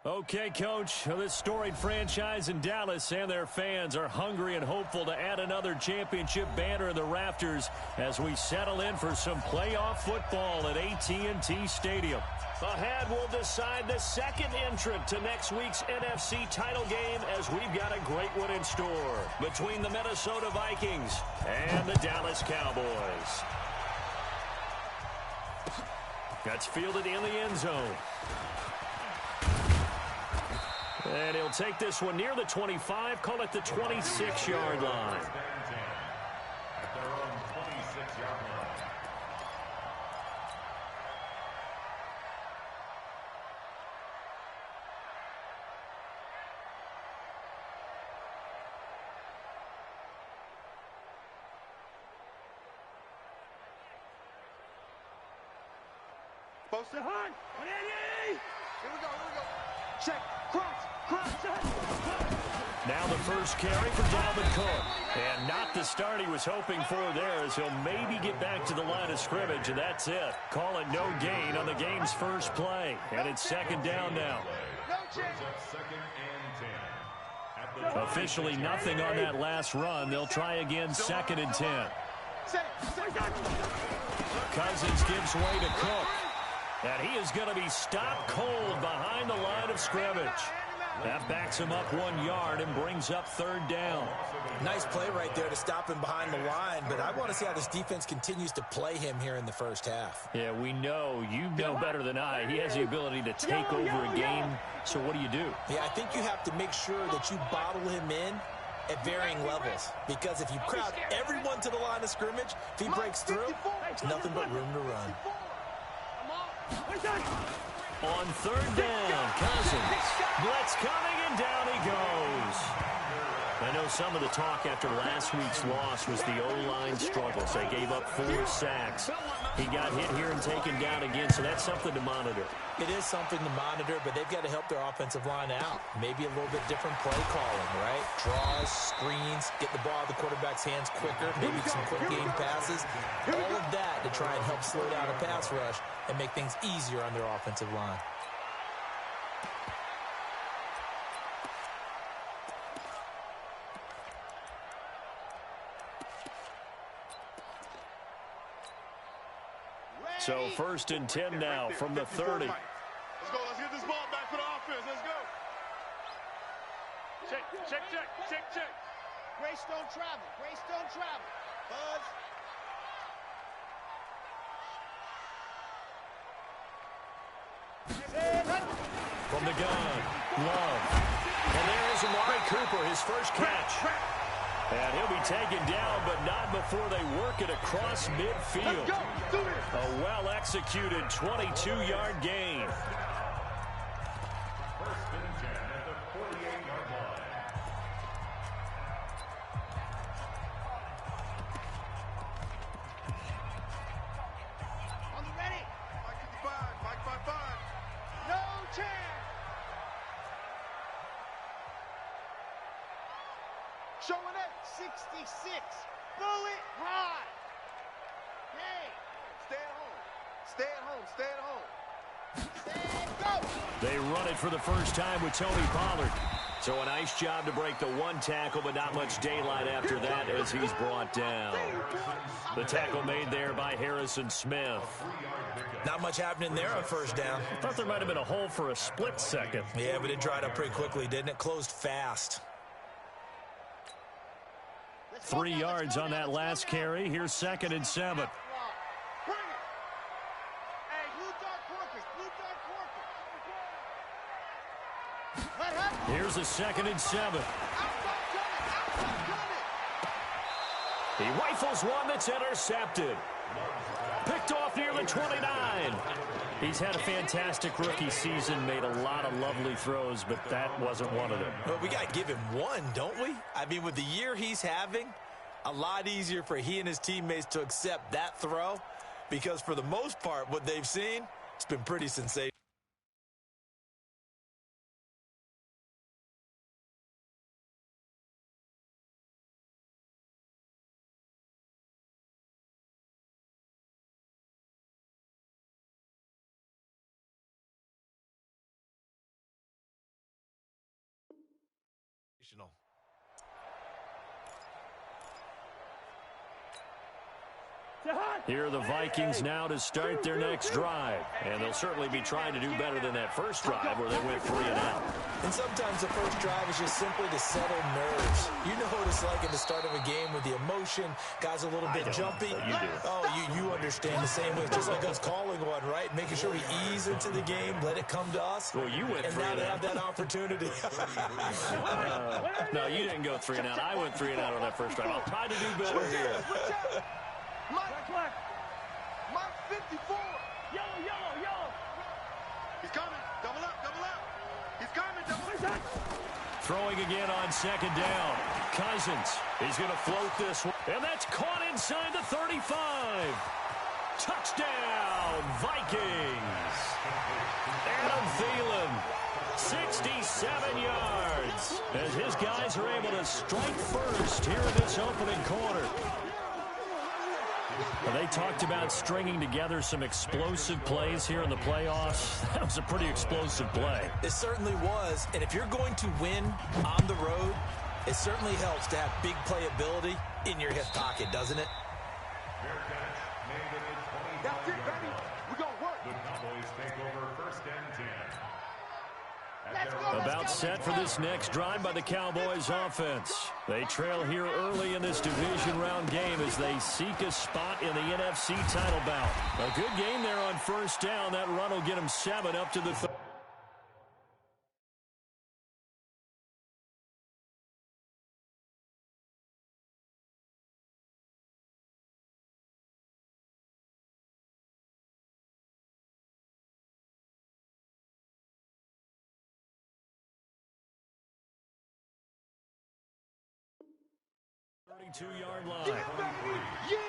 Okay, Coach, this storied franchise in Dallas and their fans are hungry and hopeful to add another championship banner in the rafters as we settle in for some playoff football at AT&T Stadium. Ahead, we'll decide the second entrant to next week's NFC title game as we've got a great one in store between the Minnesota Vikings and the Dallas Cowboys. That's fielded in the end zone. And he'll take this one near the 25, call it the 26-yard line. At their own 26-yard line. Posted hard. 180. Here we go. Check. Cross. Now the first carry for Dalvin Cook. And not the start he was hoping for there as he'll maybe get back to the line of scrimmage, and that's it. Call it no gain on the game's first play. And it's second down now. Officially nothing on that last run. They'll try again, second and 10. Cousins gives way to Cook. And he is going to be stopped cold behind the line of scrimmage. That backs him up 1 yard and brings up third down. Nice play right there to stop him behind the line, but I want to see how this defense continues to play him here in the first half. Yeah, we know. You know better than I. He has the ability to take over a game, so what do you do? Yeah, I think you have to make sure that you bottle him in at varying levels, because if you crowd everyone to the line of scrimmage, if he breaks through, there's nothing but room to run. On third down, Cousins. Blitz coming, and down he goes. I know some of the talk after last week's loss was the O-line struggles. They gave up 4 sacks. He got hit here and taken down again, so that's something to monitor. It is something to monitor, but they've got to help their offensive line out. Maybe a little bit different play calling, right? Draws, screens, get the ball out of the quarterback's hands quicker, maybe some quick game passes. All of that to try and help slow down a pass rush and make things easier on their offensive line. So first and 10 now from the 30. Let's go. Let's get this ball back for the offense. Let's go. Check. Grace don't travel. Buzz. From the gun, Love. And there's Amari Cooper, his first catch. And he'll be taken down, but not before they work it across midfield. A well-executed 22-yard gain. First and 10 at the 48-yard line. On the ready. Mike 55. No chance. Showing it. 66. Bullet high. Hey. Stay at home. Stand, go. They run it for the first time with Tony Pollard. So a nice job to break the one tackle, but not much daylight after that as he's brought down. The tackle made there by Harrison Smith. Not much happening there on first down. I thought there might have been a hole for a split second. Yeah, but it dried up pretty quickly, didn't it? Closed fast. 3 yards on that last carry. Here's second and 7. Bring it. Hey, blue dark porkers. Here's a second and 7. He rifles one that's intercepted. Picked off near the 29. He's had a fantastic rookie season, made a lot of lovely throws, but that wasn't one of them. Well, we got to give him one, don't we? I mean, with the year he's having, a lot easier for he and his teammates to accept that throw, because for the most part, what they've seen, it's been pretty sensational. Here are the Vikings now to start their next drive. And they'll certainly be trying to do better than that first drive where they went 3 and out. And sometimes the first drive is just simply to settle nerves. You know what it's like at the start of a game with the emotion. Guys a little bit jumpy. You do. Oh, you understand the same way. Just like us calling one, right? Making sure we ease into the game, let it come to us. Well, you went 3 and now and they out. have that opportunity. No, you didn't go 3 and out. I went 3 and out on that first drive. I'll try to do better here. Mike 54. Yellow. He's coming. Double up. He's coming. Double up. Throwing again on second down. Cousins. He's going to float this one. And that's caught inside the 35. Touchdown, Vikings. Adam Thielen, 67 yards. As his guys are able to strike first here in this opening quarter. They talked about stringing together some explosive plays here in the playoffs. That was a pretty explosive play. It certainly was. And if you're going to win on the road, it certainly helps to have big playability in your hip pocket, doesn't it? That's it, baby. We're going to work. The Cowboys take over 1st and 10. About set for this next drive by the Cowboys offense. They trail here early in this division round game as they seek a spot in the NFC title bout. A good game there on 1st down. That run will get them 7 up to the 3rd. Yard line. Yeah.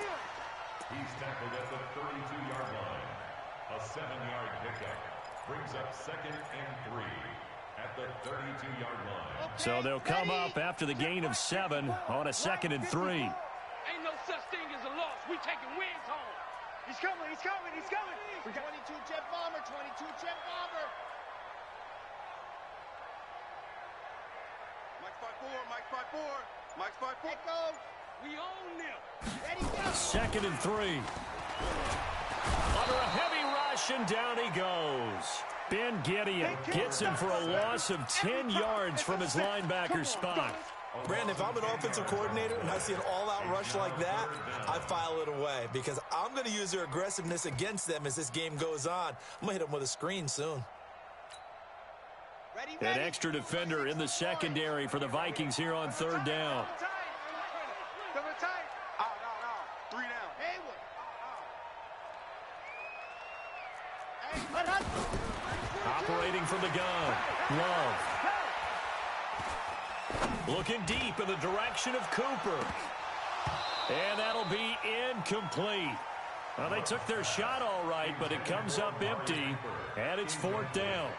He's tackled at the 32-yard line. A 7-yard pickup brings up 2nd and 3 at the 32-yard line. So they'll come up after the gain of 7 on a 2nd and 3. Ain't no such thing as a loss. We taking wins home. He's coming. We got 22 jet bomber. Mike's 5-4. Echo. We own them. Ready, go. 2nd and 3. Under a heavy rush, and down he goes. Ben Gideon gets him for a loss of 10 yards from his linebacker spot. Brandon, if I'm an offensive coordinator and I see an all-out rush like that, I file it away because I'm going to use their aggressiveness against them as this game goes on. I'm going to hit them with a screen soon. An extra defender in the secondary for the Vikings here on 3rd down. Double tight. No. 3 down. Operating from the gun. Love. Looking deep in the direction of Cooper. And that'll be incomplete. Well, they took their shot all right, but it comes up empty, and it's 4th down.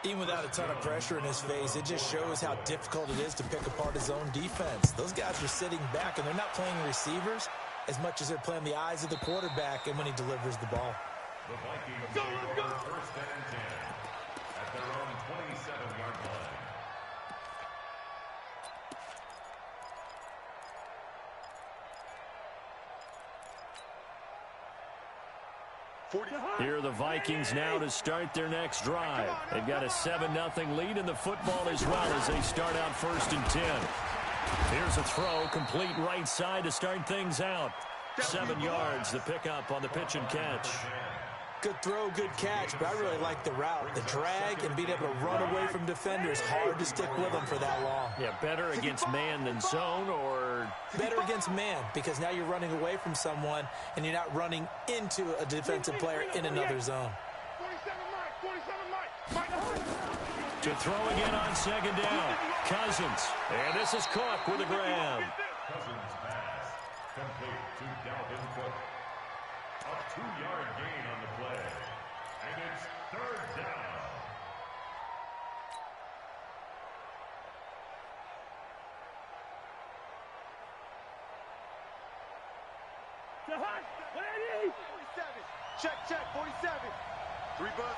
Even without a ton of pressure in his face, it just shows how difficult it is to pick apart his own defense. Those guys are sitting back, and they're not playing receivers as much as they're playing the eyes of the quarterback and when he delivers the ball. The Vikings take over 1st and 10 at their own 27-yard line. Here are the Vikings now to start their next drive. They've got a 7-0 lead in the football as well as they start out 1st and 10. Here's a throw, complete right side to start things out. 7 yards, the pickup on the pitch and catch. Good throw, good catch, but I really like the route. The drag and being able to run away from defenders, hard to stick with them for that long. Yeah, better against man than zone, or better against man, because now you're running away from someone and you're not running into a defensive player in another zone. 47 Mike. To throw again on 2nd down. Cousins. And this is Cook with a grab. Cousins pass. Complete to Dalvin Cook. A 2-yard gain on the play. And it's 3rd down. Check, 47. 3 buzz.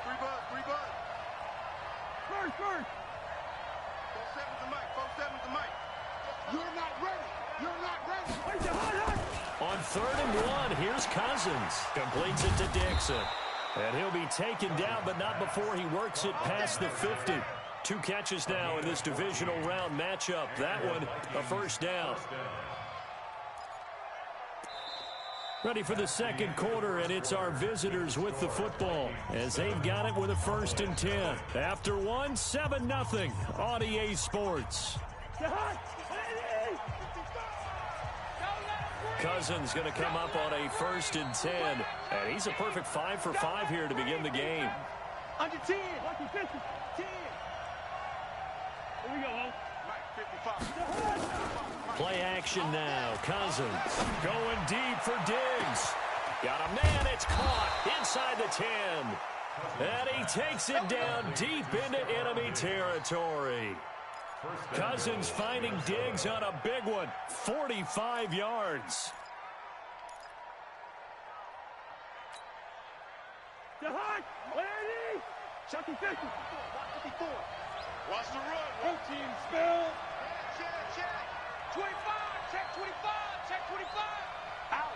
First. You're not ready. You're not ready. On 3rd and 1, here's Cousins. Completes it to Dixon. And he'll be taken down, but not before he works it past the 50. 2 catches now in this divisional round matchup. That one, a first down. Ready for the second quarter, and it's our visitors with the football as they've got it with a 1st and 10. After one, 7-0 on EA Sports. Cousins going to come up on a 1st and 10, and he's a perfect 5 for 5 here to begin the game. Under 10. 10. Here we go, 55. Play action now. Cousins going deep for Diggs. Got a man. It's caught inside the 10. And he takes it down deep into enemy territory. Cousins finding Diggs on a big one. 45 yards. Check 50. 54. Watch the run. Routine spell. Check. 25. Check 25. Check 25. Out.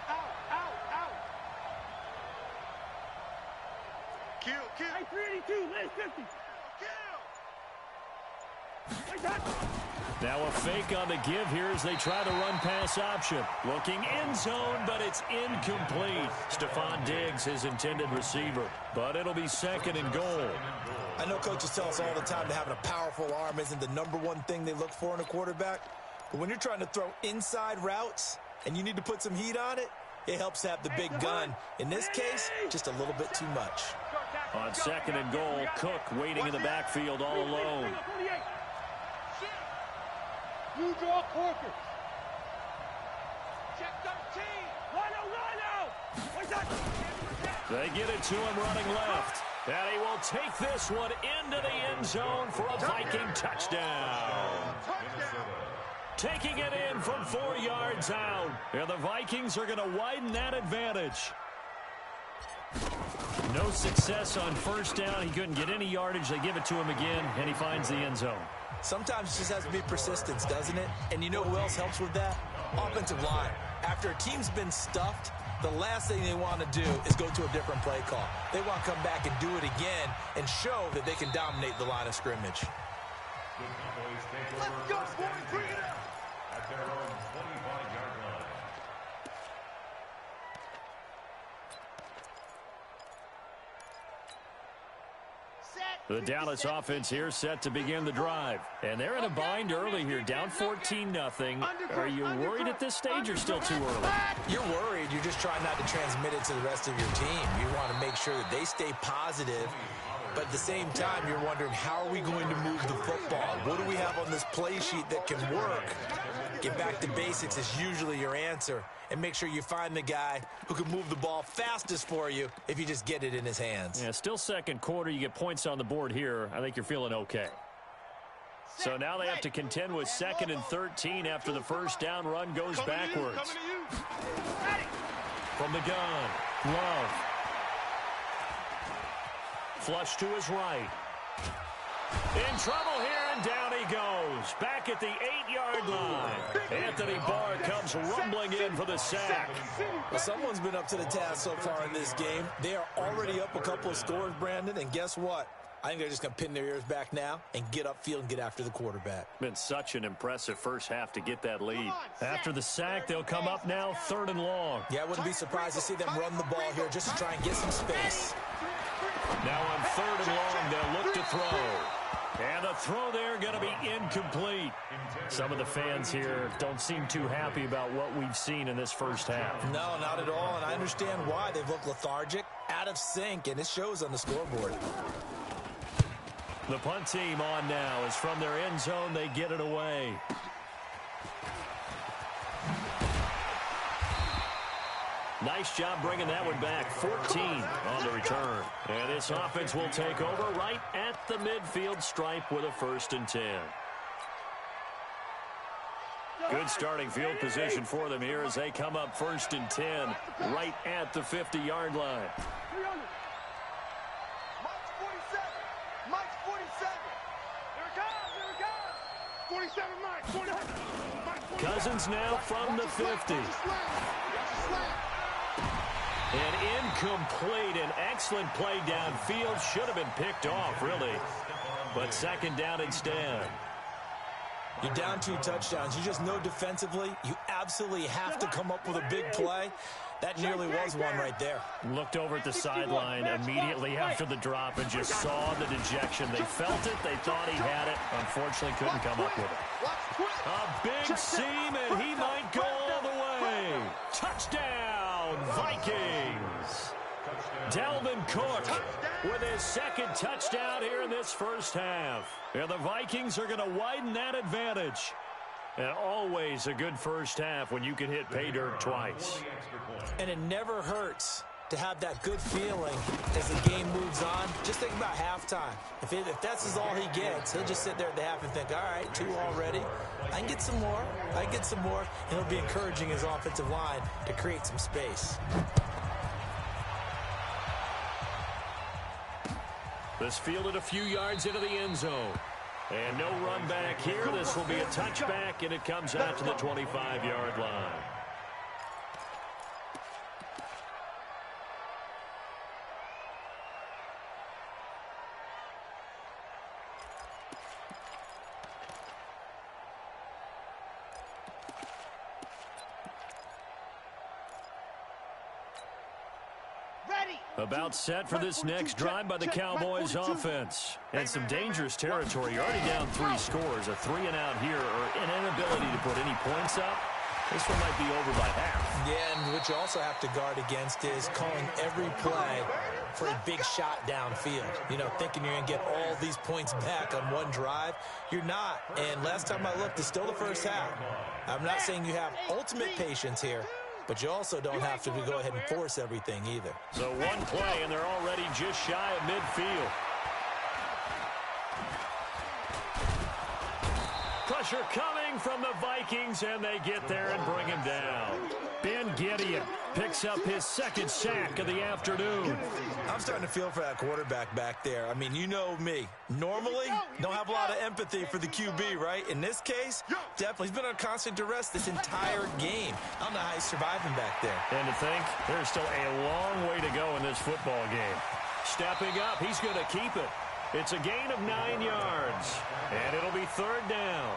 Kill. Hey, 382. Last 50. Now a fake on the give here as they try to run pass option. Looking end zone, but it's incomplete. Stephon Diggs, his intended receiver. But it'll be 2nd and goal. I know coaches tell us all the time that having a powerful arm isn't the #1 thing they look for in a quarterback. But when you're trying to throw inside routes and you need to put some heat on it, it helps to have the big gun. In this case, just a little bit too much. On 2nd and goal, Cook waiting in the backfield all alone. You draw Corker. Check 13. Rhino. They get it to him running left. And he will take this one into the end zone for a Viking touchdown. Taking it in from 4 yards out. And the Vikings are going to widen that advantage. No success on 1st down. He couldn't get any yardage. They give it to him again, and he finds the end zone. Sometimes it just has to be persistence, doesn't it? And you know who else helps with that? Offensive line. After a team's been stuffed, the last thing they want to do is go to a different play call. They want to come back and do it again and show that they can dominate the line of scrimmage. Let's go, boys. Bring it up. At their own 25-yard line. The Dallas offense here set to begin the drive. And they're in a bind early here, down 14-0. Are you worried at this stage or still too early? You're worried. You're just trying not to transmit it to the rest of your team. You want to make sure that they stay positive. But at the same time, you're wondering, how are we going to move the football? What do we have on this play sheet that can work? Get back to basics is usually your answer. And make sure you find the guy who can move the ball fastest for you if you just get it in his hands. Yeah, still second quarter. You get points on the board here. I think you're feeling okay. So now they have to contend with 2nd and 13 after the 1st down run goes backwards. From the gun, Love. Flush to his right. In trouble here, and down he goes. Back at the 8-yard line. Anthony Barr comes rumbling in for the sack. Well, someone's been up to the task so far in this game. They are already up a couple of scores, Brandon, and guess what? I think they're just going to pin their ears back now and get upfield and get after the quarterback. Been such an impressive first half to get that lead. After the sack, they'll come up now 3rd and long. Yeah, I wouldn't be surprised to see them run the ball here just to try and get some space. Now on 3rd and long, they'll look to throw. And the throw there going to be incomplete. Some of the fans here don't seem too happy about what we've seen in this first half. No, not at all, and I understand why. They've looked lethargic, out of sync, and it shows on the scoreboard. The punt team on now as from their end zone they get it away. Nice job bringing that one back. 14 on the return. And this offense will take over right at the midfield stripe with a 1st and 10. Good starting field position for them here as they come up 1st and 10 right at the 50-yard line. Mike's 47. Mike's 47. Here it comes. 47, Mike. 47. Cousins now from the 50. An incomplete, an excellent play downfield. Should have been picked off, really. But second down instead. You're down 2 touchdowns. You just know defensively you absolutely have to come up with a big play. That nearly was one right there. Looked over at the sideline immediately after the drop and just saw the dejection. They felt it. They thought he had it. Unfortunately, couldn't come up with it. A big seam, and he might go all the way. Touchdown, Vikings. Dalvin Cook with his second touchdown here in this first half. And the Vikings are going to widen that advantage. And always a good first half when you can hit pay dirt twice. And it never hurts to have that good feeling as the game moves on. Just think about halftime. If that's all he gets, he'll just sit there at the half and think, all right, 2 already. I can get some more. I can get some more. And he'll be encouraging his offensive line to create some space. This fielded a few yards into the end zone. And no run back here. This will be a touchback, and it comes out to the 25-yard line. About set for this next drive by the Cowboys offense. And some dangerous territory. You're already down 3 scores. A 3-and-out here, or an inability to put any points up. This one might be over by half. Yeah, and what you also have to guard against is calling every play for a big shot downfield. You know, thinking you're going to get all these points back on one drive. You're not. And last time I looked, it's still the first half. I'm not saying you have ultimate patience here, but you also don't have to go ahead and force everything either. So one play, and they're already just shy of midfield. Pressure coming from the Vikings, and they get there and bring him down. Ben Gideon picks up his second sack of the afternoon. I'm starting to feel for that quarterback back there. I mean, you know me. Normally, don't have a lot of empathy for the QB, right? In this case, definitely. He's been on constant duress this entire game. I don't know how he's surviving back there. And to think, there's still a long way to go in this football game. Stepping up, he's going to keep it. It's a gain of 9 yards, and it'll be third down.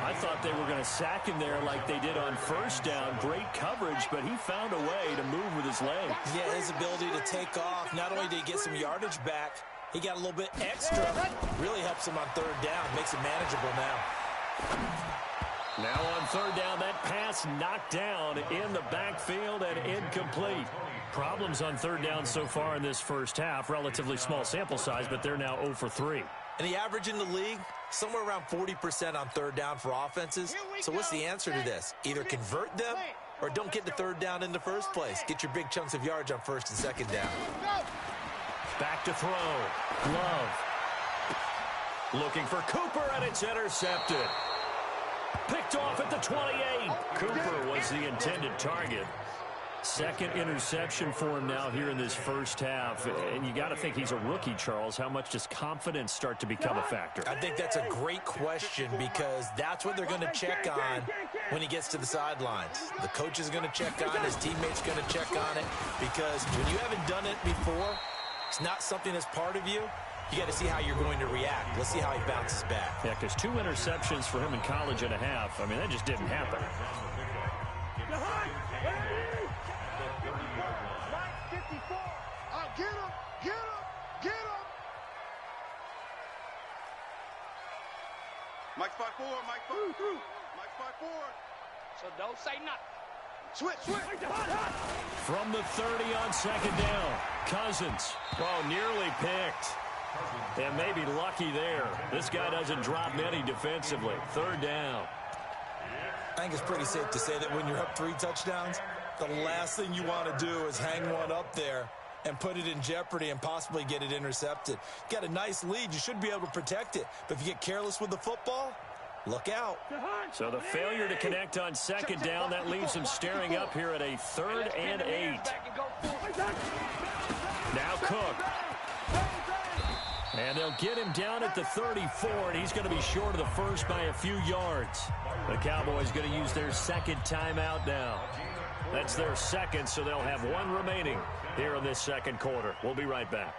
I thought they were going to sack him there like they did on first down. Great coverage, but he found a way to move with his legs. Yeah, his ability to take off. Not only did he get some yardage back, he got a little bit extra. Really helps him on third down. Makes it manageable now. Now on third down, that pass knocked down in the backfield and incomplete. Problems on third down so far in this first half. Relatively small sample size, but they're now 0 for 3. And the average in the league, somewhere around 40% on third down for offenses. So what's the answer to this? Either convert them or don't get to third down in the first place. Get your big chunks of yards on first and second down. Back to throw. Love. Looking for Cooper, and it's intercepted. Picked off at the 28. Cooper was the intended target. Second interception for him now here in this first half. And you got to think he's a rookie, Charles. How much does confidence start to become a factor? I think that's a great question because that's what they're going to check on when he gets to the sidelines. The coach is going to check on it. His teammates going to check on it because when you haven't done it before, it's not something that's part of you. You got to see how you're going to react. Let's see how he bounces back. Yeah, because 2 interceptions for him in college and a half. I mean, that just didn't happen. Get him! Get him! Get him! Mike spot forward. Mike spot through. Mike spot forward. So don't say nothing. Switch. From the 30 on second down. Cousins. Oh, nearly picked. And maybe lucky there. This guy doesn't drop many defensively. Third down. I think it's pretty safe to say that when you're up 3 touchdowns, the last thing you want to do is hang one up there and put it in jeopardy and possibly get it intercepted. Got a nice lead. You should be able to protect it. But if you get careless with the football, look out. So the failure to connect on second down, that leaves him staring up here at a 3rd and 8. Now Cook. And they'll get him down at the 34, and he's going to be short of the first by a few yards. The Cowboys going to use their second timeout now. That's their second, so they'll have one remaining here in this second quarter. We'll be right back.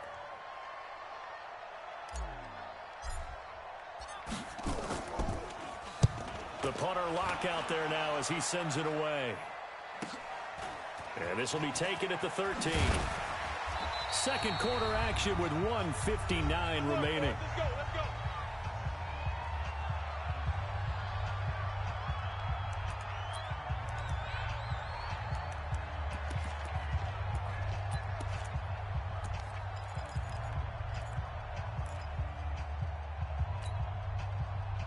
The punter lock out there now as he sends it away. And this will be taken at the 13. Second quarter action with 1:59 remaining. Let's go, let's go.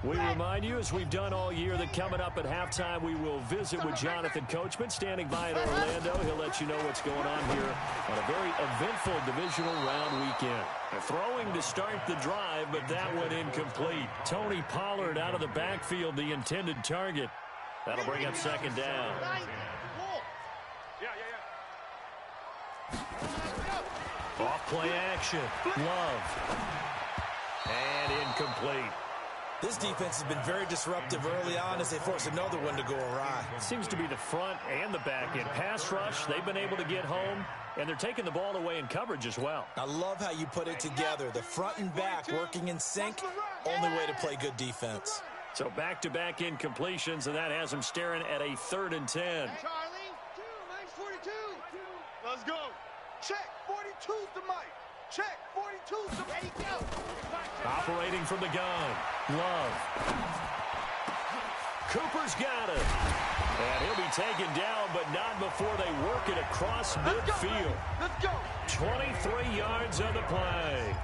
We remind you, as we've done all year, that coming up at halftime, we will visit with Jonathan Coachman standing by in Orlando. He'll let you know what's going on here on a very eventful divisional round weekend. Throwing to start the drive, but that one incomplete. Tony Pollard out of the backfield, the intended target. That'll bring up second down. Off play action. Love. And incomplete. This defense has been very disruptive early on as they force another one to go awry. Seems to be the front and the back end. Pass rush, they've been able to get home, and they're taking the ball away in coverage as well. I love how you put it together. The front and back working in sync, only way to play good defense. So back-to-back incompletions, and that has them staring at a 3rd and 10. Charlie, Mike's 42. Let's go. Check, 42's the Mike. Check, 42's the Ready, go. Operating from the gun. Love. Cooper's got it. And he'll be taken down, but not before they work it across midfield. Let's go. 23 yards on the play.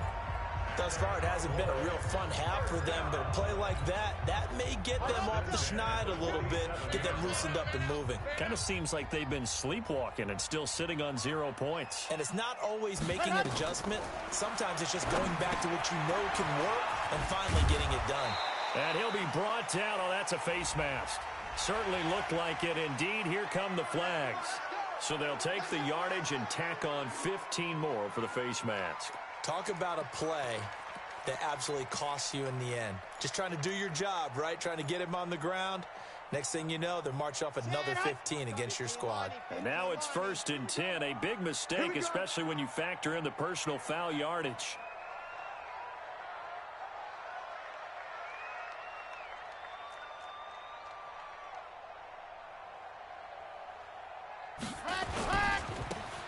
Thus far, it hasn't been a real fun half for them, but a play like that may get them off the schneid a little bit, get them loosened up and moving. Kind of seems like they've been sleepwalking and still sitting on 0 points. And it's not always making an adjustment. Sometimes it's just going back to what you know can work and finally getting it done. And he'll be brought down. Oh, that's a face mask. Certainly looked like it. Indeed, here come the flags. So they'll take the yardage and tack on 15 more for the face mask. Talk about a play that absolutely costs you in the end. Just trying to do your job, right? Trying to get him on the ground. Next thing you know, they'll march off another 15 against your squad. And now it's 1st and 10. A big mistake, especially when you factor in the personal foul yardage.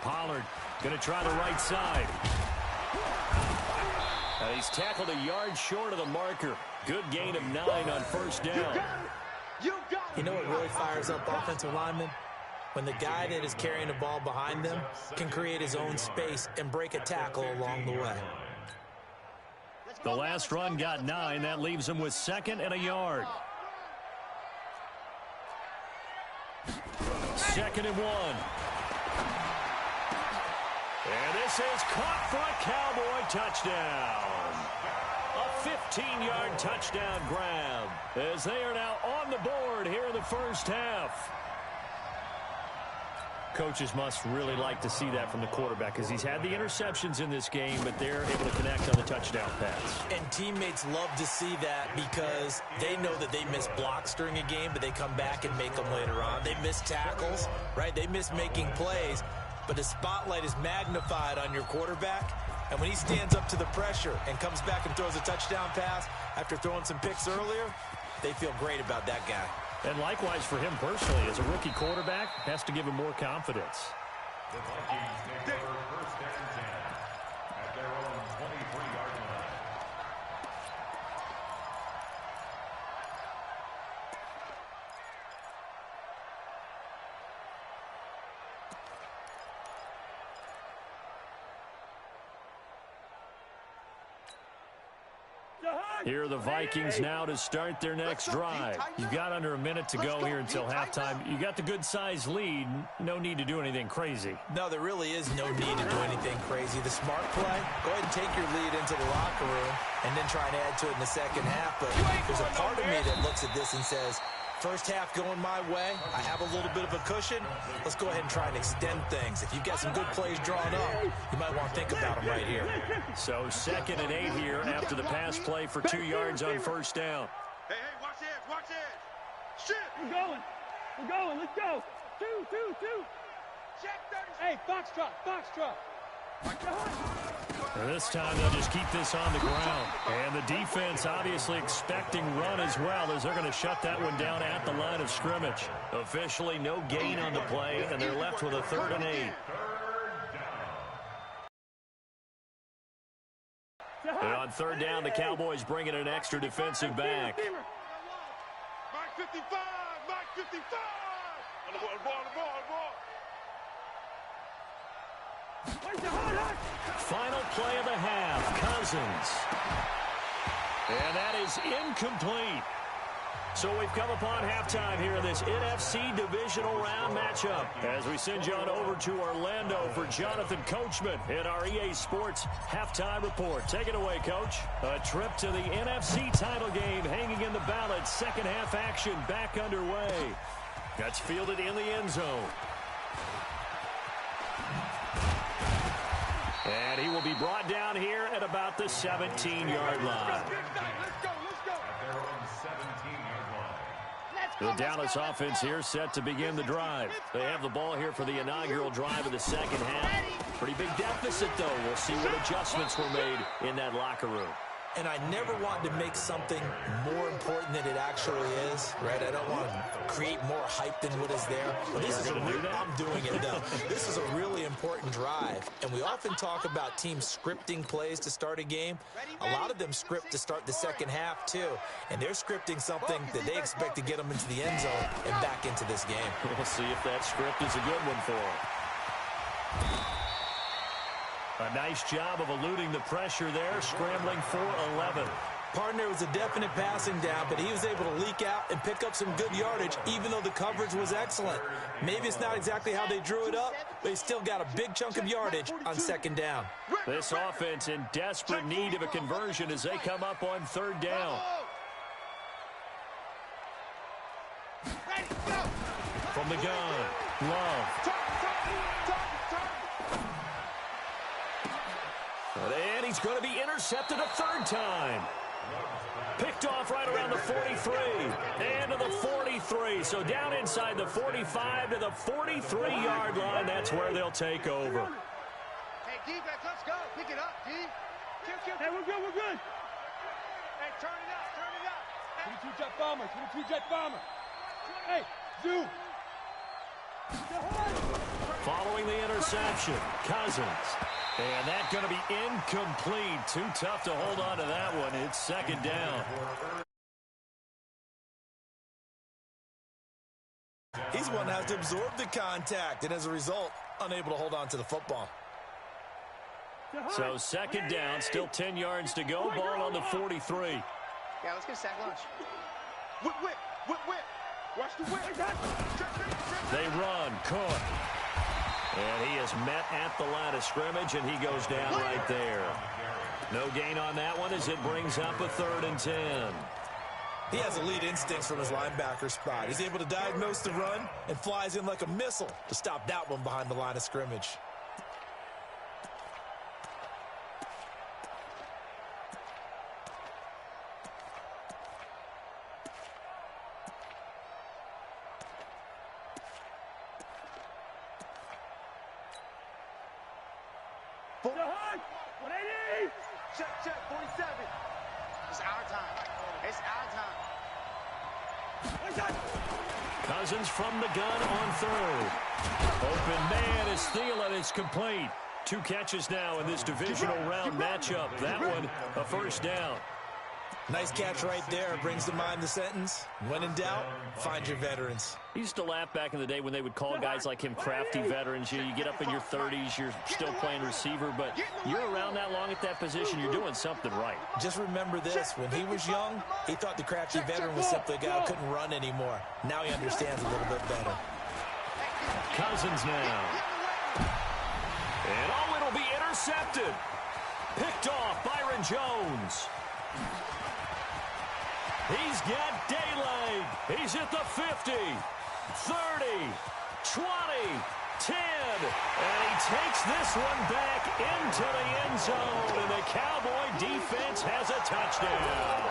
Pollard going to try the right side. And he's tackled a yard short of the marker. Good gain of 9 on 1st down. You know what really fires up offensive linemen? When the guy that is carrying the ball behind them can create his own space and break a tackle along the way. The last run got 9. That leaves him with 2nd and a yard. 2nd and 1. And this is caught for a Cowboy touchdown. A 15-yard touchdown grab as they are now on the board here in the first half. Coaches must really like to see that from the quarterback because he's had the interceptions in this game, but they're able to connect on the touchdown pass. And teammates love to see that because they know that they miss blocks during a game, but they come back and make them later on. They miss tackles, right? They miss making plays. But the spotlight is magnified on your quarterback, and when he stands up to the pressure and comes back and throws a touchdown pass after throwing some picks earlier, they feel great about that guy. And likewise for him personally, as a rookie quarterback, has to give him more confidence. The Vikings take over 1st and 10 at their own 23-yard line. Here are the Vikings now to start their next drive. You've got under a minute to go here until halftime. You got the good-sized lead. No need to do anything crazy. No, there really is no need to do anything crazy. The smart play, go ahead and take your lead into the locker room and then try and add to it in the second half. But there's a part of me that looks at this and says, First half going my way. I have a little bit of a cushion. Let's go ahead and try and extend things. If you've got some good plays drawn up, you might want to think about them right here. So 2nd and 8 here after the pass play for 2 yards on first down. Hey, watch edge, watch edge. Shit. We're going, let's go. Two. Check 30. Hey, box drop. This time they'll just keep this on the ground. And the defense obviously expecting run as well, as they're going to shut that one down at the line of scrimmage. Officially no gain on the play, and they're left with a 3rd and 8. And on 3rd down, the Cowboys bring in an extra defensive back. Mike 55. On the ball. Final play of the half, Cousins. And that is incomplete. So we've come upon halftime here in this NFC divisional round matchup. As we send you on over to Orlando for Jonathan Coachman in our EA Sports halftime report. Take it away, Coach. A trip to the NFC title game hanging in the balance. Second half action back underway. That's fielded in the end zone. And he will be brought down here at about the 17-yard line. Let's go. The Dallas offense here set to begin the drive. They have the ball here for the inaugural drive of the second half. Pretty big deficit, though. We'll see what adjustments were made in that locker room. And I never want to make something more important than it actually is, right? I don't want to create more hype than what is there. But this is I'm doing it, though. This is a really important drive. And we often talk about teams scripting plays to start a game. A lot of them script to start the second half, too. And they're scripting something that they expect to get them into the end zone and back into this game. We'll see if that script is a good one for them. A nice job of eluding the pressure there, scrambling for 11. Partner was a definite passing down, but he was able to leak out and pick up some good yardage, even though the coverage was excellent. Maybe it's not exactly how they drew it up, but he still got a big chunk of yardage on second down. This offense in desperate need of a conversion as they come up on 3rd down. From the gun, Love. And he's going to be intercepted a 3rd time. Picked off right around the 43. And to the 43. So down inside the 45 to the 43-yard line. That's where they'll take over. Hey, defense, let's go. Pick it up, D. Hey, we're good. Hey, turn it up. 22 jet bomber. Hey, zoom. Following the interception, Cousins. And that's going to be incomplete. Too tough to hold on to that one. It's 2nd down. He's one that has to absorb the contact, and as a result, unable to hold on to the football. So 2nd down, still 10 yards to go. Ball on the 43. Yeah, let's get a sack lunch. Whip. Watch the whip. They run. Cook. And he is met at the line of scrimmage, and he goes down right there. No gain on that one as it brings up a 3rd and 10. He has elite instincts from his linebacker spot. He's able to diagnose the run and flies in like a missile to stop that one behind the line of scrimmage. Check, 47. It's our time. Cousins from the gun on 3rd. Open man is Thielen. It's complete. 2 catches now in this divisional round matchup. That one, a 1st down. Nice catch right there. Brings to mind the sentence, when in doubt, find your veterans. I used to laugh back in the day when they would call guys like him crafty veterans. You get up in your 30s, you're still playing receiver, but you're around that long at that position, you're doing something right. Just remember this, when he was young, he thought the crafty veteran was simply a guy who couldn't run anymore. Now he understands a little bit better. Cousins now. And oh, it'll be intercepted. Picked off Byron Jones. He's got daylight. He's at the 50, 30, 20, 10. And he takes this one back into the end zone. And the Cowboy defense has a touchdown.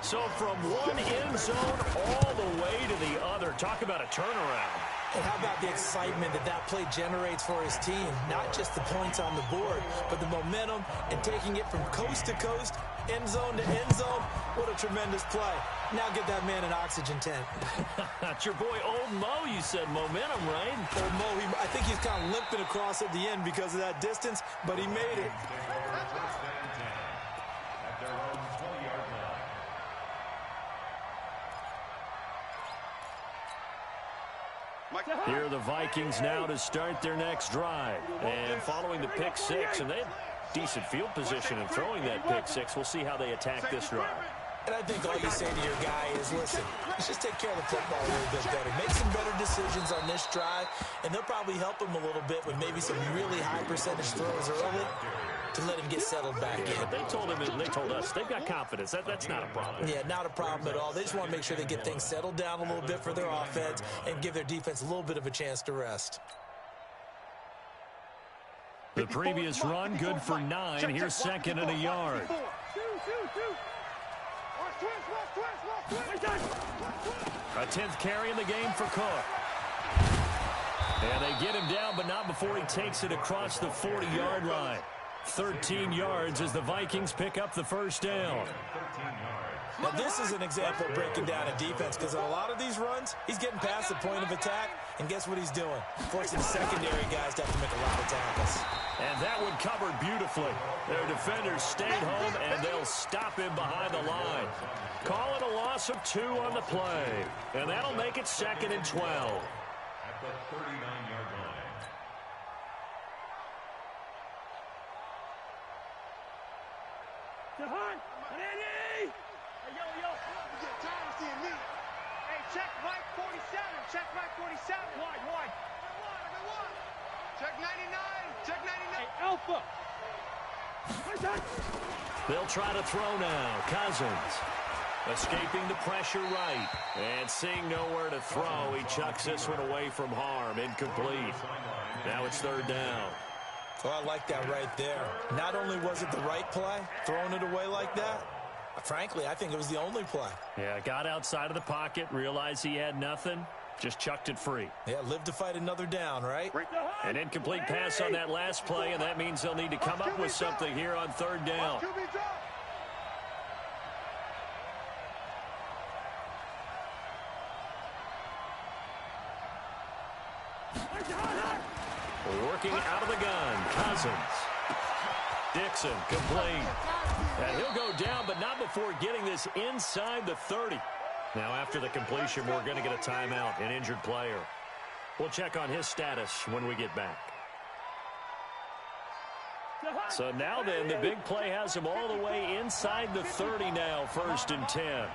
So from one end zone all the way to the other. Talk about a turnaround. And how about the excitement that that play generates for his team? Not just the points on the board, but the momentum and taking it from coast to coast, end zone to end zone. What a tremendous play. Now get that man an oxygen tent. That's your boy Old Mo. You said momentum, right? Old Mo, I think he's kind of limping across at the end because of that distance, but he made it. Here are the Vikings now to start their next drive. And following the pick six, and they had decent field position in throwing that pick six. We'll see how they attack this drive. And I think all you say to your guy is, listen, let's just take care of the football a little bit better. Make some better decisions on this drive, and they'll probably help him a little bit with maybe some really high percentage throws early to let him get settled back in. But they told him, and they told us, they've got confidence. That's not a problem. Yeah, not a problem at all. They just want to make sure they get things settled down a little bit for their offense and give their defense a little bit of a chance to rest. The previous run, good for 9. Here's second and a yard. A 10th carry in the game for Cook. And they get him down, but not before he takes it across the 40-yard line. 13 yards as the Vikings pick up the first down. Now, this is an example of breaking down a defense because on a lot of these runs, he's getting past the point of attack, and guess what he's doing? Forcing the secondary guys to have to make a lot of tackles. And that one covered beautifully. Their defenders stayed home, and they'll stop him behind the line. Call it a loss of 2 on the play, and that'll make it 2nd and 12. At the 39-yard line. Check Mike 47. Check Mike 47. Wide. Check 99. Check 99. Hey, Alpha. They'll try to throw now. Cousins escaping the pressure right. And seeing nowhere to throw, he chucks this one away from harm. Incomplete. Now it's 3rd down. Well, I like that right there. Not only was it the right play, throwing it away like that, frankly, I think it was the only play. Yeah, got outside of the pocket, realized he had nothing, just chucked it free. Yeah, live to fight another down, right? An incomplete pass on that last play, and that means they'll need to come up with something here on 3rd down. Working out of the gun, Cousins. Dixon, complete. And he'll go down, but not before getting this inside the 30. Now, after the completion, we're going to get a timeout, an injured player. We'll check on his status when we get back. So now then, the big play has him all the way inside the 30 now, 1st and 10.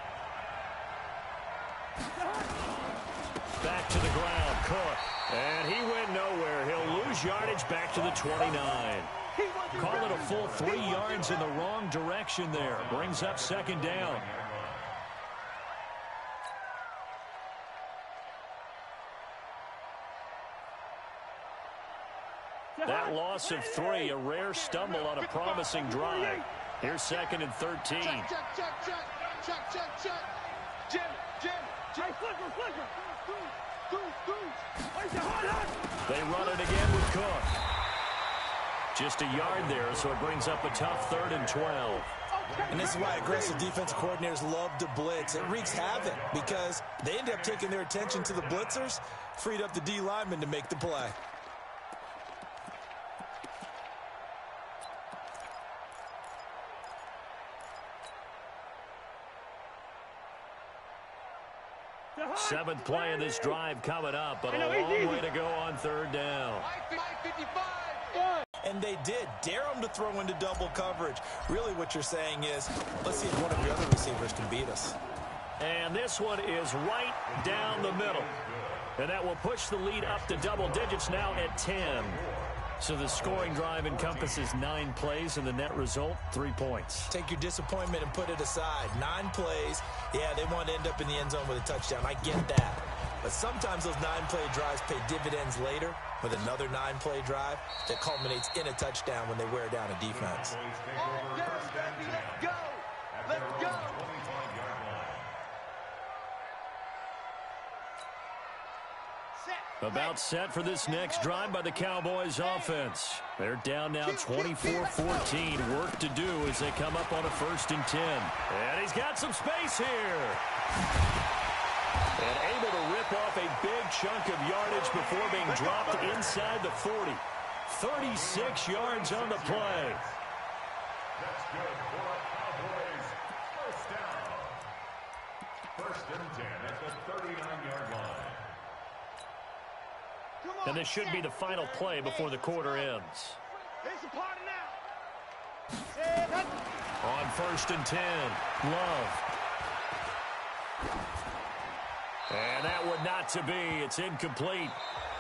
Back to the ground, Cook. And he went nowhere. He'll lose yardage back to the 29. Call it a full 3 yards in the wrong direction there. Brings up 2nd down. That loss of 3, a rare stumble on a promising drive. Here's 2nd and 13. Check. Jim. Flicker. They run it again with Cook. Just a yard there, so it brings up a tough 3rd and 12. And this is why aggressive defensive coordinators love to blitz. It wreaks havoc because they end up taking their attention to the blitzers, freed up the D lineman to make the play. Seventh play of this drive coming up, but a long way to go on 3rd down. And they did dare them to throw into double coverage. Really what you're saying is, let's see if one of your other receivers can beat us. And this one is right down the middle. And that will push the lead up to double digits now at 10. So the scoring drive encompasses 9 plays, and the net result, 3 points. Take your disappointment and put it aside. 9 plays. Yeah, they want to end up in the end zone with a touchdown. I get that. But sometimes those 9-play drives pay dividends later with another 9-play drive that culminates in a touchdown when they wear down a defense. Let's go. Let's go. About set for this next drive by the Cowboys offense. They're down now 24-14. Work to do as they come up on a 1st and 10. And he's got some space here. And able to rip off a big chunk of yardage before being dropped inside the 40. 36 yards on the play. That's good for the Cowboys. First down. 1st and 10 at the 39-yard line. And this should be the final play before the quarter ends. It's a party now. On 1st and 10, Love. And that would not to be. It's incomplete.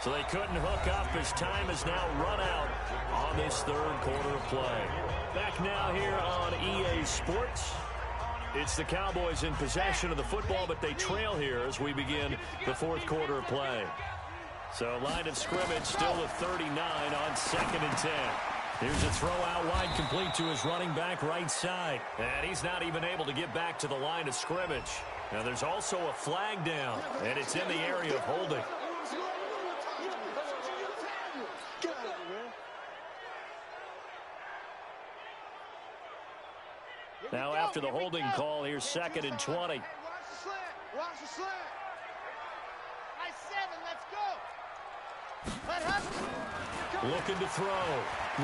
So they couldn't hook up as time has now run out on this 3rd quarter of play. Back now here on EA Sports. It's the Cowboys in possession of the football, but they trail here as we begin the 4th quarter of play. So line of scrimmage still at 39 on 2nd and 10. Here's a throw out wide, complete to his running back right side. And he's not even able to get back to the line of scrimmage. Now there's also a flag down, and it's in the area of holding. Now after the holding call, here's 2nd and 20. Watch the slant. Watch the slant. Nice 7. Let's go. Looking to throw.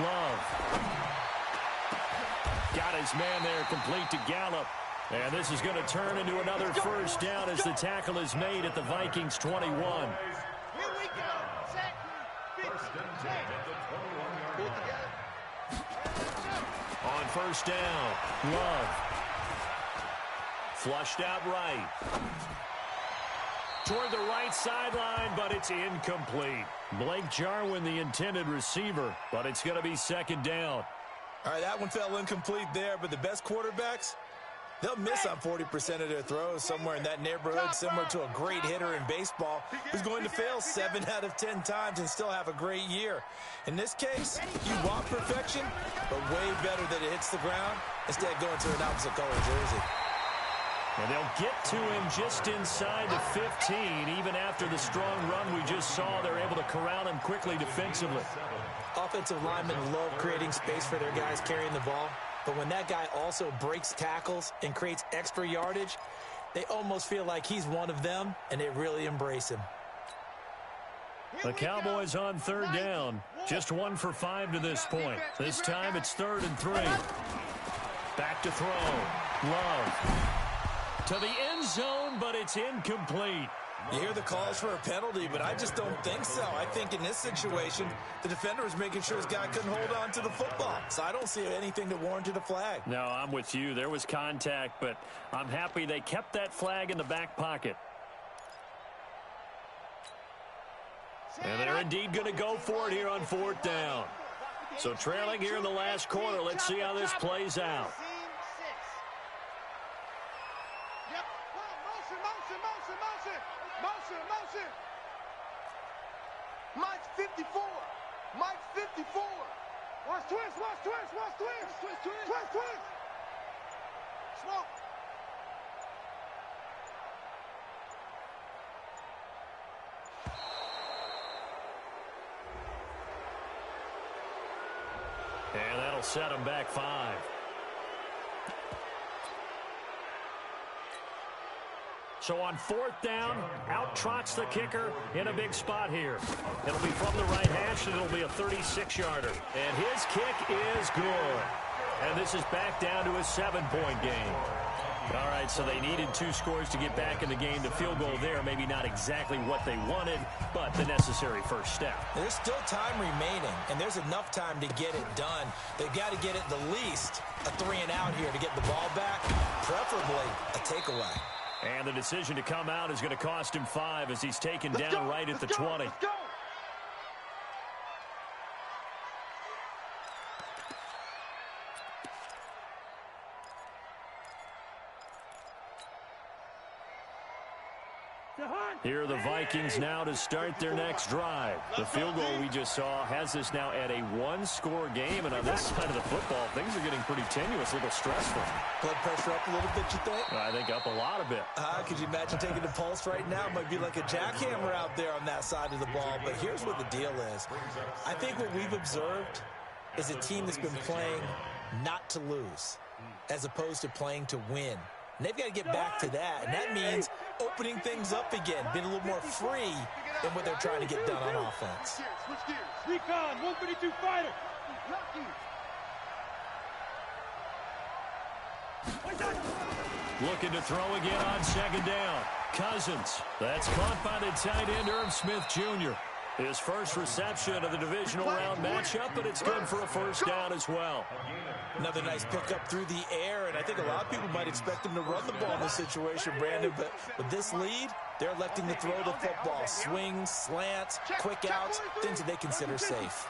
Love. Got his man there, complete to Gallup. And this is going to turn into another 1st down as the tackle is made at the Vikings 21. Here we go. Set. 1st and 10 at the 21-yard line. On 1st down, Love. Flushed out right. Toward the right sideline, but it's incomplete. Blake Jarwin, the intended receiver, but it's going to be 2nd down. All right, that one fell incomplete there, but the best quarterbacks, they'll miss on 40% of their throws, somewhere in that neighborhood, similar to a great hitter in baseball who's going to fail 7 out of 10 times and still have a great year. In this case, you want perfection, but way better that it hits the ground instead of going to an opposite color jersey. And they'll get to him just inside the 15. Even after the strong run we just saw, they're able to corral him quickly defensively. Offensive linemen love creating space for their guys carrying the ball. But when that guy also breaks tackles and creates extra yardage, they almost feel like he's one of them, and they really embrace him. The Cowboys on 3rd down. Just 1 for 5 to this point. This time it's 3rd and 3. Back to throw. Love. To the end zone, but it's incomplete. You hear the calls for a penalty, but I just don't think so. I think in this situation, the defender was making sure his guy couldn't hold on to the football. So I don't see anything that warranted a flag. No, I'm with you. There was contact, but I'm happy they kept that flag in the back pocket. And they're indeed going to go for it here on 4th down. So trailing here in the last quarter, let's see how this plays out. Motion. Mike 54. Mike 54. Watch twist. Smoke. And that'll set them back 5. So on 4th down, out trots the kicker in a big spot here. It'll be from the right hash, and it'll be a 36-yarder. And his kick is good. And this is back down to a 7-point game. All right, so they needed 2 scores to get back in the game. The field goal there, maybe not exactly what they wanted, but the necessary first step. There's still time remaining, and there's enough time to get it done. They've got to get it the least a 3-and-out here to get the ball back, preferably a takeaway. And the decision to come out is going to cost him 5 as he's taken down right at the 20. Here are the Vikings now to start their next drive. The field goal we just saw has us now at a one-score game, and on this side of the football, things are getting pretty tenuous, a little stressful. Blood pressure up a little bit, you think? I think up a lot of bit. Could you imagine taking the pulse right now? It might be like a jackhammer out there on that side of the ball, but here's what the deal is. I think what we've observed is a team that's been playing not to lose as opposed to playing to win. And they've got to get back to that, and that means opening things up again, being a little more free in what they're trying to get done on offense. Switch gears. Recon, 132 fighter. Looking to throw again on second down. Cousins. That's caught by the tight end, Irv Smith Jr. His first reception of the divisional round matchup, but it's good for a first down as well. Another nice pickup through the air, and I think a lot of people might expect him to run the ball in this situation, Brandon, but with this lead, they're electing to throw the football. Swings, slants, quick outs, things that they consider safe.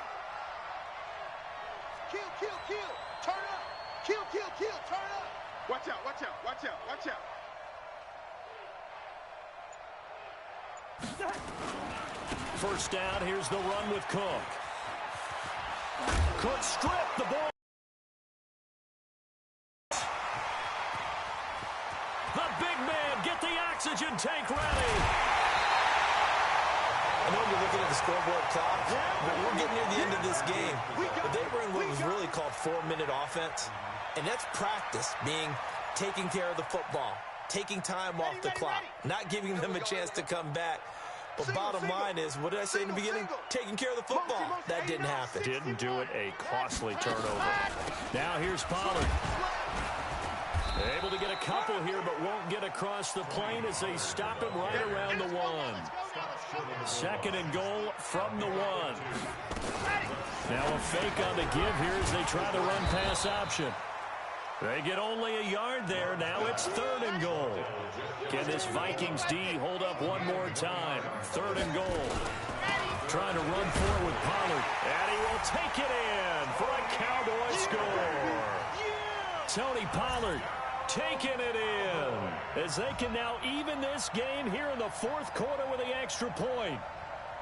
Kill, kill, kill. Turn up. Kill, kill, kill. Turn up. Watch out, watch out, watch out, watch out. First down, here's the run with Cook. Cook stripped the ball. The big man, get the oxygen tank ready. I know you're looking at the scoreboard clock, but we're getting near the end of this game. But they were in what was really called 4-minute offense, and that's practice, being taking care of the football, taking time off the clock, not giving them a chance to come back. But bottom line is, what did I say in the beginning? Taking care of the football. That didn't happen. Didn't do it, a costly turnover. Now here's Pollard. Able to get a couple here, but won't get across the plane as they stop him right around the one. Second and goal from the one. Now a fake on the give here as they try the run-pass option. They get only a yard there. Now it's third and goal. Can this Vikings D hold up one more time? Third and goal. Trying to run forward with Pollard. And he will take it in for a Cowboy score. Tony Pollard taking it in as they can now even this game here in the fourth quarter with the extra point.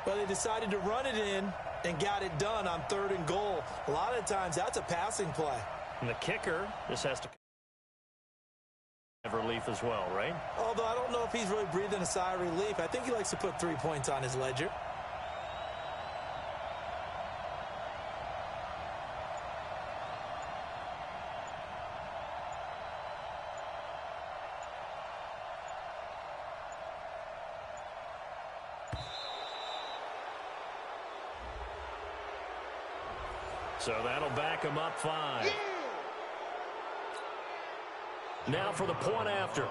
Well, they decided to run it in and got it done on third and goal. A lot of times that's a passing play. And the kicker, this has to have relief as well, right? Although I don't know if he's really breathing a sigh of relief. I think he likes to put 3 points on his ledger. So that'll back him up 5. Now for the point after.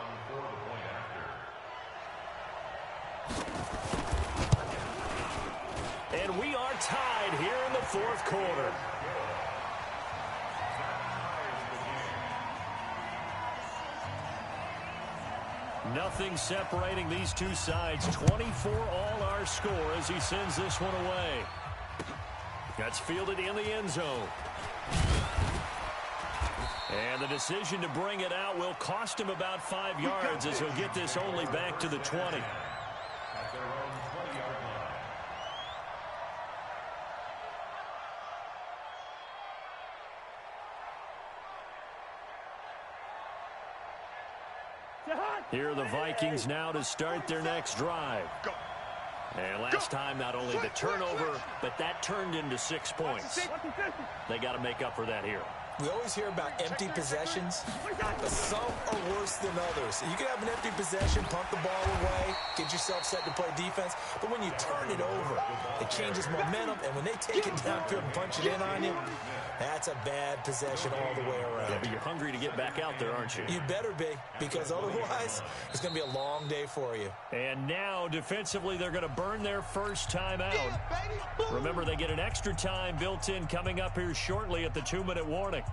And we are tied here in the fourth quarter. Nothing separating these two sides. 24 all our score as he sends this one away. That's fielded in the end zone. And the decision to bring it out will cost him about 5 yards as he'll get this only back to the 20. At their own 20-yard line. Here are the Vikings now to start their next drive. And last time, not only the turnover, but that turned into 6 points. They got to make up for that here. We always hear about empty possessions, but some are worse than others. You can have an empty possession, pump the ball away, get yourself set to play defense, but when you turn it over, it changes momentum, and when they take it downfield and punch it in on you, that's a bad possession all the way around. Yeah, but you're hungry to get back out there, aren't you? You better be, because otherwise, it's going to be a long day for you. And now, defensively, they're going to burn their first time out. Remember, they get an extra time built in coming up here shortly at the 2-minute warning.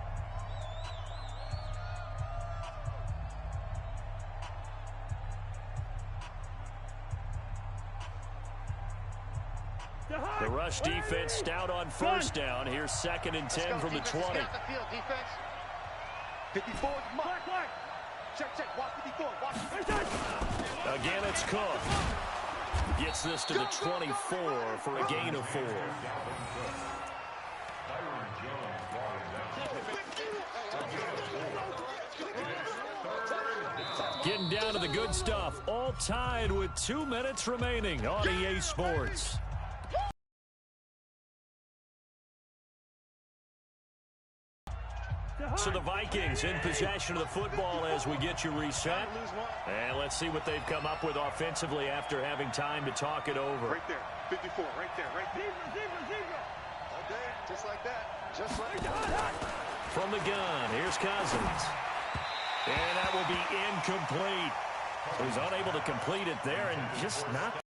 The rush defense stout on first down. Here's 2nd and 10 from the 20. 54, mark. Check, watch 54, watch. Again, it's Cook. Gets this to the 24 for a gain of 4. Getting down to the good stuff. All tied with 2 minutes remaining on EA Sports. So the Vikings in possession of the football as we get you reset. And let's see what they've come up with offensively after having time to talk it over. Right there, 54, right there, right there. All day, just like that, just like that. From the gun, here's Cousins. And that will be incomplete. So he's unable to complete it there and just not.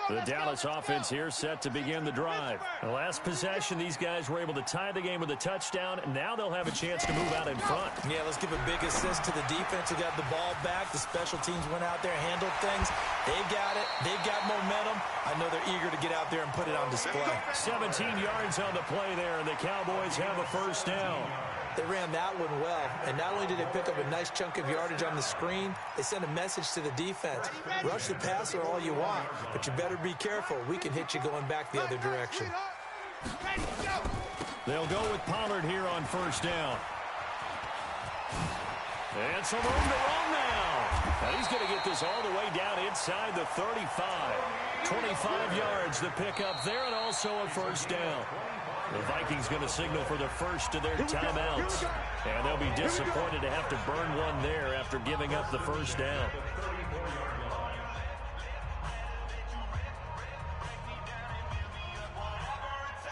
The Dallas offense here set to begin the drive. The last possession, these guys were able to tie the game with a touchdown, and now they'll have a chance to move out in front. Yeah, let's give a big assist to the defense who got the ball back. The special teams went out there, handled things. They've got it. They've got momentum. I know they're eager to get out there and put it on display. 17 yards on the play there, and the Cowboys have a first down. They ran that one well, and not only did they pick up a nice chunk of yardage on the screen, they sent a message to the defense. Rush the passer all you want, but you better be careful. We can hit you going back the other direction. They'll go with Pollard here on first down. And some room to run now. And he's going to get this all the way down inside the 35. 25 yards the pickup there, and also a first down. The Vikings going to signal for the first of their timeouts. And they'll be disappointed to have to burn one there after giving up the first down.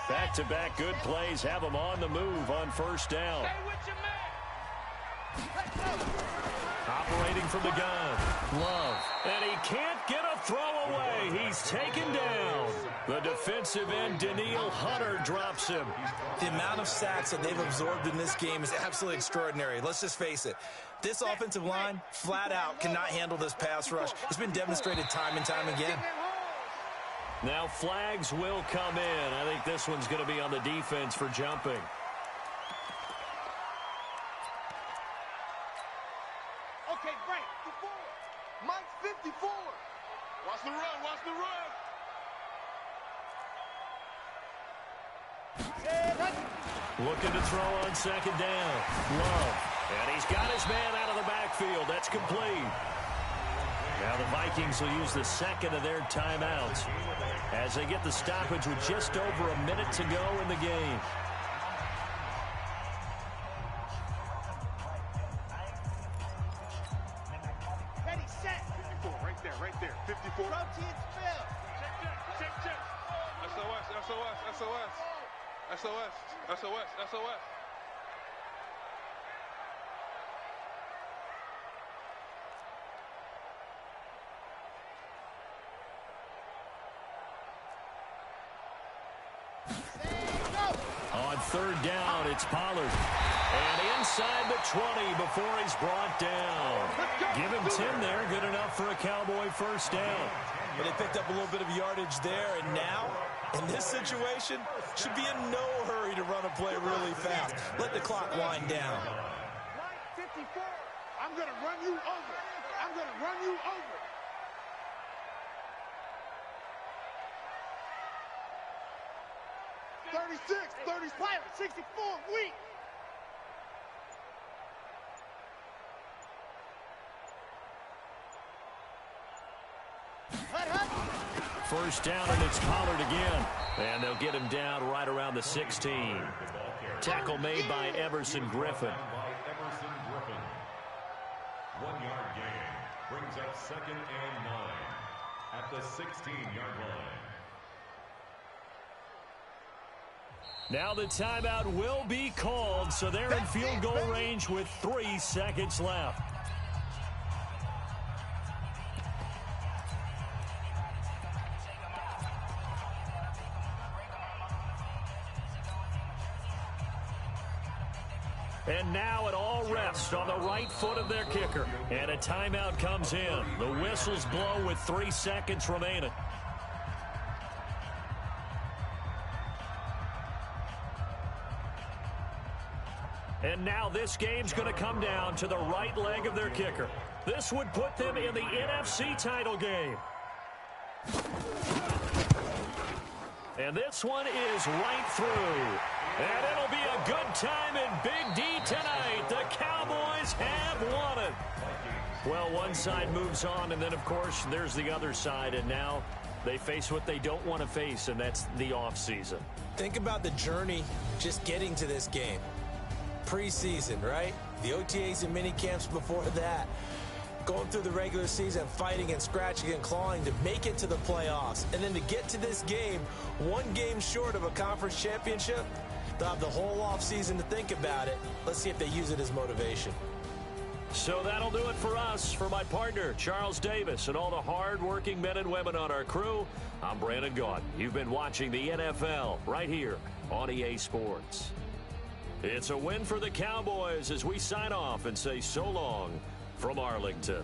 Back-to-back good plays have them on the move on first down. Operating from the gun. Love. And he can't get a throw away. He's taken down. The defensive end, Daniil Hunter, drops him. The amount of sacks that they've absorbed in this game is absolutely extraordinary. Let's just face it. This offensive line, flat out, cannot handle this pass rush. It's been demonstrated time and time again. Now flags will come in. I think this one's going to be on the defense for jumping. Okay, break. 54. Mike 54. Watch the run, watch the run. Looking to throw on second down. Love. And he's got his man out of the backfield. That's complete. Now the Vikings will use the second of their timeouts as they get the stoppage with just over a minute to go in the game. Ready, set. 54, right there, right there. 54. Protein spill. Check. SOS. On third down, it's Pollard. And inside the 20 before he's brought down. Give him 10 there. Good enough for a Cowboy first down. But they picked up a little bit of yardage there, and now, in this situation, should be in no hurry to run a play really fast. Let the clock wind down. 54. I'm going to run you over. 36, 35, 64, weak. First down, and it's Pollard again. And they'll get him down right around the 16. Tackle made by Everson Griffin. 1 yard gain brings up 2nd and 9 at the 16-yard line. Now the timeout will be called, so they're in field goal range with 3 seconds left. And now it all rests on the right foot of their kicker. And a timeout comes in. The whistles blow with 3 seconds remaining. And now this game's going to come down to the right leg of their kicker. This would put them in the NFC title game. And this one is right through. And it'll be a good time in Big D tonight. The Cowboys have won it. Well, one side moves on, and then, of course, there's the other side. And now they face what they don't want to face, and that's the offseason. Think about the journey just getting to this game. Preseason, right? The OTAs and mini camps before that. Going through the regular season, fighting and scratching and clawing to make it to the playoffs. And then to get to this game, one game short of a conference championship, they'll have the whole offseason to think about it. Let's see if they use it as motivation. So that'll do it for us. For my partner, Charles Davis, and all the hard-working men and women on our crew, I'm Brandon Gaudin. You've been watching the NFL right here on EA Sports. It's a win for the Cowboys as we sign off and say so long from Arlington.